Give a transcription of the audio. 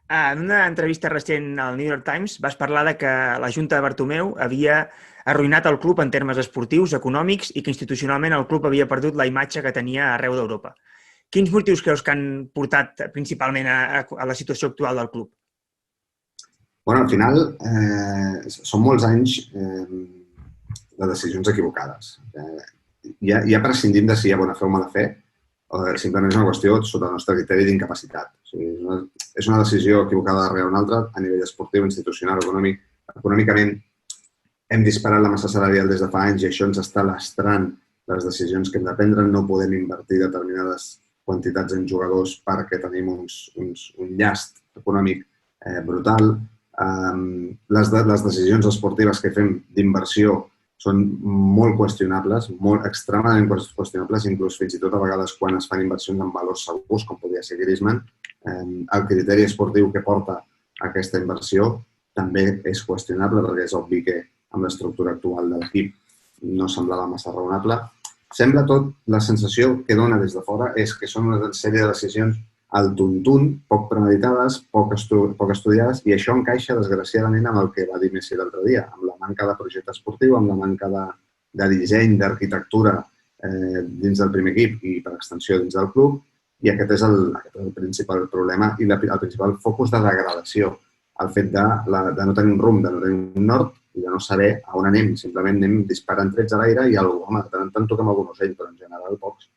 En una entrevista recent al New York Times vas parlar de que la Junta de Bartomeu havia arruïnat el club en termes esportius, econòmics i que institucionalment el club havia perdut la imatge que tenia arreu d'Europa. Quins motius creus que han portat principalment a la situació actual del club? Bueno, al final són molts anys de decisions equivocades. Ja prescindim de si hi ha bona fe o mala fe, o simplement és una qüestió sota el nostre criteri d'incapacitat. O sigui, és una decisió equivocada darrere una altra a nivell esportiu, institucional, econòmic. Econòmicament hem disparat la massa salarial des de fa anys i això ens està lastrant les decisions que hem de prendre. No podem invertir determinades quantitats en jugadors perquè tenim un llast econòmic brutal. Les decisions esportives que fem d'inversió són molt qüestionables, molt extremadament qüestionables, inclús fins i tot a vegades quan es fan inversions en valors segurs, com podria ser Griezmann. El criteri esportiu que porta aquesta inversió també és qüestionable perquè és obvi que amb l'estructura actual de l'equip no semblava massa raonable. Sembla tot, la sensació que dona des de fora és que són una sèrie de decisions al tuntún, poc premeditades, poc estudiades, i això encaixa, desgraciadament, amb el que va dir Messi l'altre dia, amb la manca de projecte esportiu, amb la manca de disseny, d'arquitectura dins del primer equip i, per extensió, dins del club, i aquest és el principal problema i el principal focus de degradació, el fet de no tenir un rumb, de no tenir un nord i de no saber a on anem. Simplement anem disparant trets a l'aire i algú, home, de tant en tant toquem algun ocell, però en general pocs.